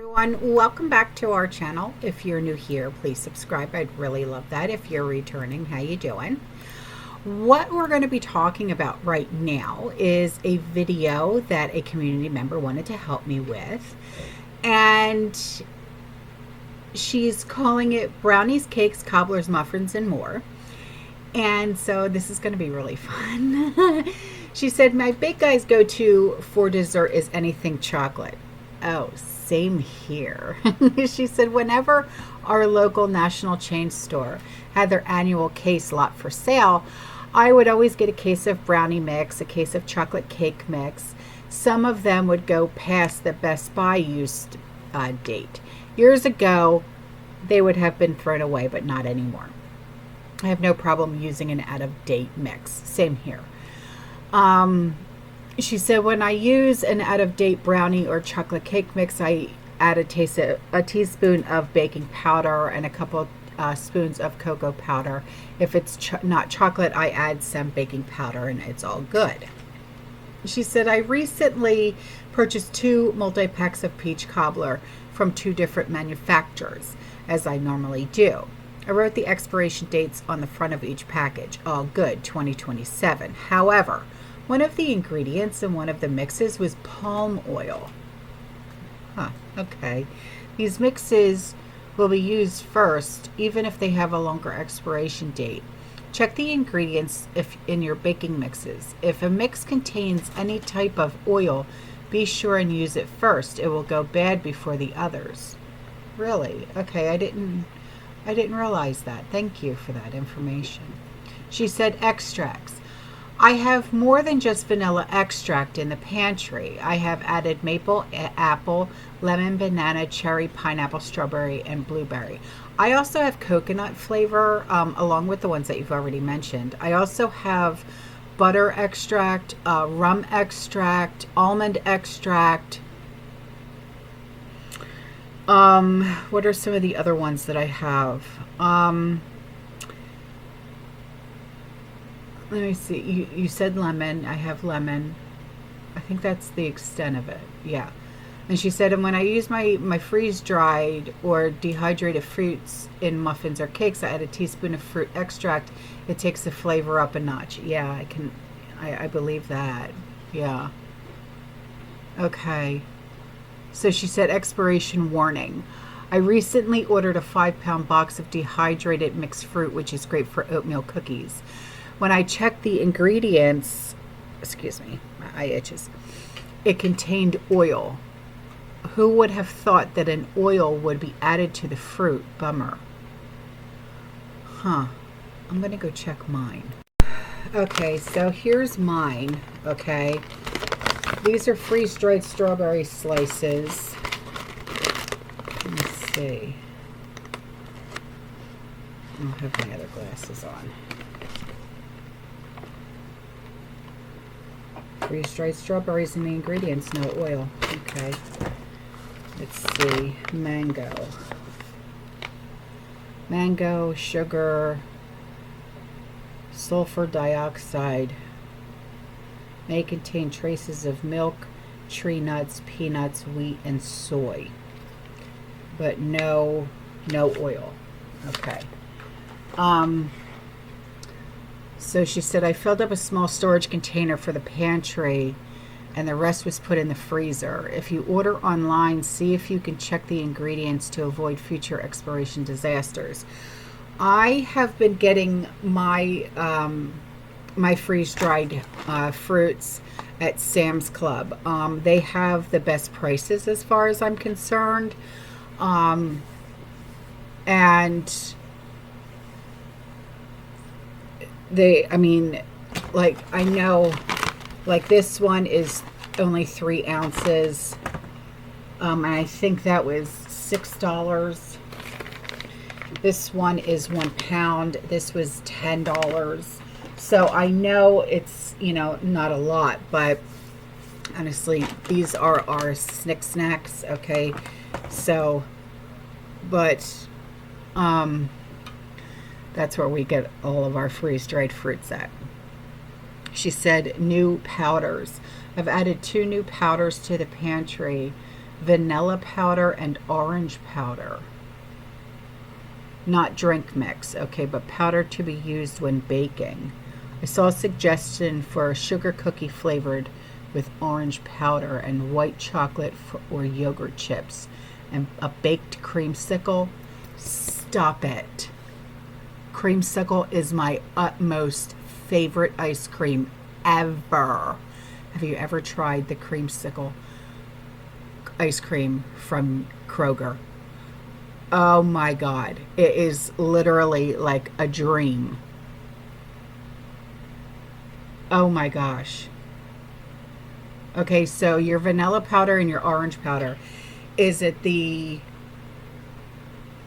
Everyone, welcome back to our channel. If you're new here, please subscribe. I'd really love that. If you're returning, how you doing? What we're going to be talking about right now is a video that a community member wanted to help me with, and she's calling it Brownies, Cakes, Cobblers, Muffins, and More. And so this is going to be really fun. She said, my big guy's go-to for dessert is anything chocolate. Oh, same here. She said, whenever our local national chain store had their annual case lot for sale, I would always get a case of brownie mix, a case of chocolate cake mix. Some of them would go past the Best Buy used date. Years ago, they would have been thrown away, but not anymore. I have no problem using an out-of-date mix. Same here. She said, when I use an out-of-date brownie or chocolate cake mix, I add a teaspoon of baking powder and a couple spoons of cocoa powder. If it's not chocolate, I add some baking powder and it's all good. She said, I recently purchased 2 multi-packs of peach cobbler from 2 different manufacturers, as I normally do. I wrote the expiration dates on the front of each package. All good, 2027. However, one of the ingredients in one of the mixes was palm oil. Okay. These mixes will be used first, even if they have a longer expiration date. Check the ingredients in your baking mixes. If a mix contains any type of oil, be sure and use it first. It will go bad before the others. Really? Okay, I didn't realize that. Thank you for that information. She said extracts. I have more than just vanilla extract in the pantry. I have added maple, apple, lemon, banana, cherry, pineapple, strawberry, and blueberry. I also have coconut flavor, along with the ones that you've already mentioned. I also have butter extract, rum extract, almond extract. What are some of the other ones that I have? Let me see. You said lemon. I have lemon. I think that's the extent of it. Yeah. And she said, and when I use my freeze-dried or dehydrated fruits in muffins or cakes, I add a teaspoon of fruit extract. It takes the flavor up a notch. Yeah, I believe that. Yeah. Okay. So she said, expiration warning. I recently ordered a 5-pound box of dehydrated mixed fruit, which is great for oatmeal cookies. When I checked the ingredients, excuse me, my eye itches, it contained oil. Who would have thought that an oil would be added to the fruit? Bummer. I'm going to go check mine. Okay, so here's mine, okay. These are freeze-dried strawberry slices. Let me see. I'll have my other glasses on. Freeze-dried strawberries and the ingredients, no oil. Okay. Let's see. Mango, sugar, sulfur dioxide. May contain traces of milk, tree nuts, peanuts, wheat, and soy. But no oil. Okay. So she said, I filled up a small storage container for the pantry and the rest was put in the freezer. If you order online, see if you can check the ingredients to avoid future expiration disasters. I have been getting my my freeze-dried fruits at Sam's Club. They have the best prices as far as I'm concerned. And I know, like this one is only 3 ounces. And I think that was $6. This one is 1 pound. This was $10. So I know it's, not a lot, but honestly, these are our snacks. Okay. So, but, that's where we get all of our freeze-dried fruits at. She said new powders. I've added 2 new powders to the pantry. vanilla powder and orange powder. Not drink mix, okay, but powder to be used when baking. I saw a suggestion for a sugar cookie flavored with orange powder and white chocolate or yogurt chips and a baked creamsicle. Stop it. Creamsicle is my utmost favorite ice cream ever. Have you ever tried the creamsicle ice cream from Kroger? Oh my God. It is literally like a dream. Oh my gosh. Okay, so your vanilla powder and your orange powder, is it the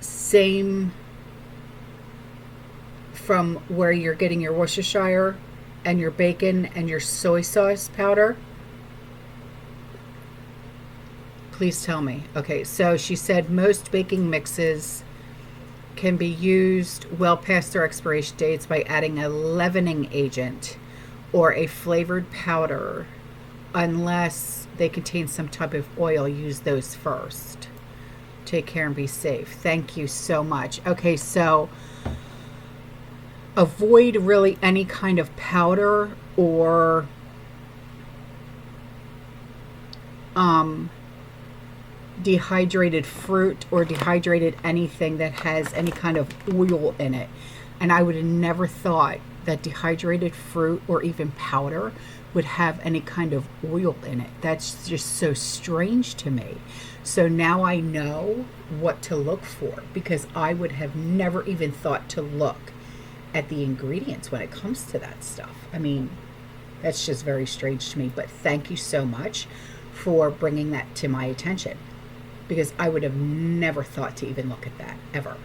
same from where you're getting your Worcestershire and your bacon and your soy sauce powder? Please tell me. Okay, so she said most baking mixes can be used well past their expiration dates by adding a leavening agent or a flavored powder. Unless they contain some type of oil, use those first. Take care and be safe. Thank you so much. Okay, so avoid really any kind of powder or dehydrated fruit or dehydrated anything that has any kind of oil in it. And I would have never thought that dehydrated fruit or even powder would have any kind of oil in it. That's just so strange to me. So now I know what to look for, because I would have never even thought to look at the ingredients when it comes to that stuff. I mean, that's just very strange to me. But thank you so much for bringing that to my attention, because I would have never thought to even look at that ever.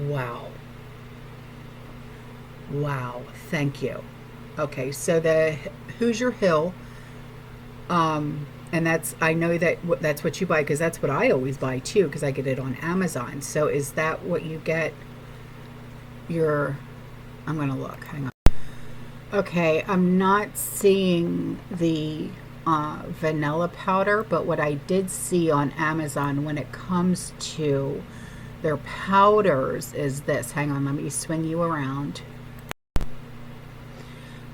Wow. Wow. Thank you. Okay, so the Hoosier Hill, and that's, I know that that's what you buy, because that's what I always buy too, because I get it on Amazon. So is that what you get your, I'm going to look, hang on. Okay, I'm not seeing the vanilla powder, but what I did see on Amazon when it comes to their powders is this. Hang on, let me swing you around.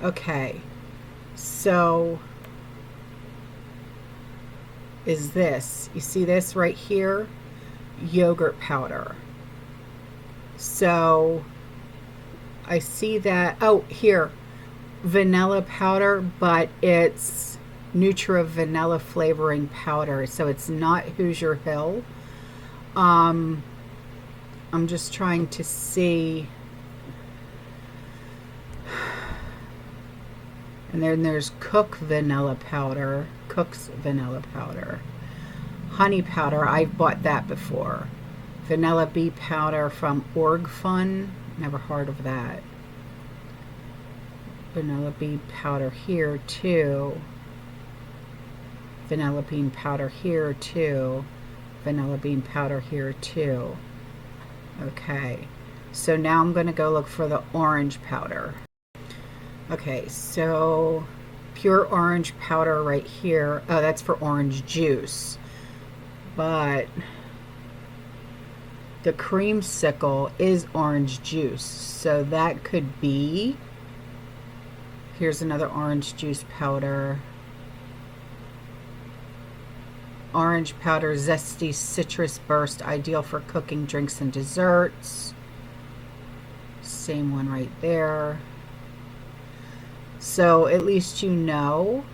Okay, so is this, you see this right here? Yogurt powder. So I see that, oh, here, vanilla powder, but it's Nutra vanilla flavoring powder, so it's not Hoosier Hill. I'm just trying to see. And then there's Cook's vanilla powder, honey powder. I've bought that before. Vanilla bee powder from Org Fun, never heard of that. Vanilla bee powder here too. Vanilla bean powder here too. Vanilla bean powder here too. Okay, so now I'm going to go look for the orange powder. Okay, so pure orange powder right here. Oh, that's for orange juice. But the creamsicle is orange juice, so that could be. Here's another orange juice powder. Orange powder, zesty citrus burst, ideal for cooking drinks and desserts. Same one right there. So at least you know.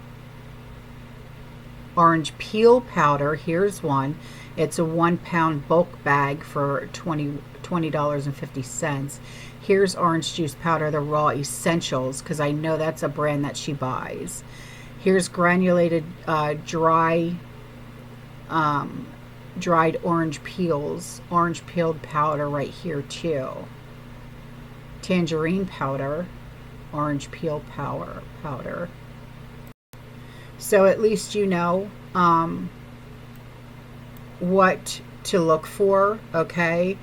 Orange peel powder, here's one. It's a 1 pound bulk bag for $20.50. Here's orange juice powder, the raw essentials, because I know that's a brand that she buys. Here's granulated dried orange peels, orange peeled powder right here too. Tangerine powder, orange peel powder. So at least you know what to look for, okay?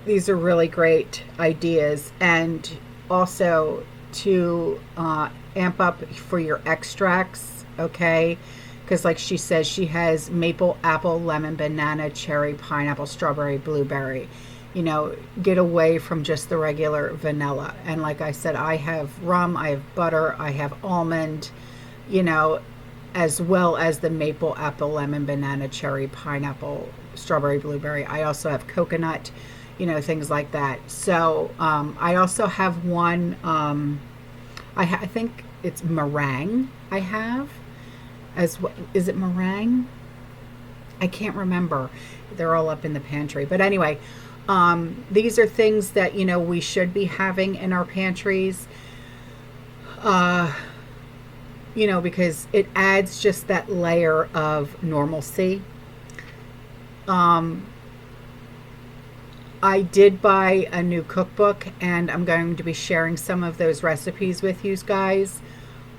These are really great ideas. And also to amp up for your extracts, okay? because like she says, she has maple, apple, lemon, banana, cherry, pineapple, strawberry, blueberry. You know, get away from just the regular vanilla. And like I said, I have rum, I have butter, I have almond, you know, as well as the maple, apple, lemon, banana, cherry, pineapple, strawberry, blueberry. I also have coconut, you know, things like that. So I also have one, I think it's meringue I have. As what is it, meringue? I can't remember. They're all up in the pantry. But anyway, these are things that, you know, we should be having in our pantries. You know, because it adds just that layer of normalcy. I did buy a new cookbook, and I'm going to be sharing some of those recipes with you guys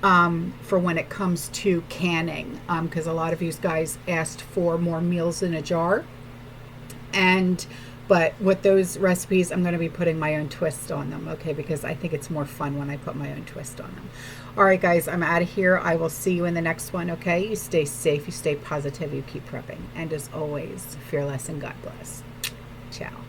for when it comes to canning, because a lot of you guys asked for more meals in a jar. But with those recipes, I'm going to be putting my own twist on them, okay? Because I think it's more fun when I put my own twist on them. All right, guys, I'm out of here. I will see you in the next one, okay? You stay safe, you stay positive, you keep prepping. And as always, fearless and God bless. Ciao.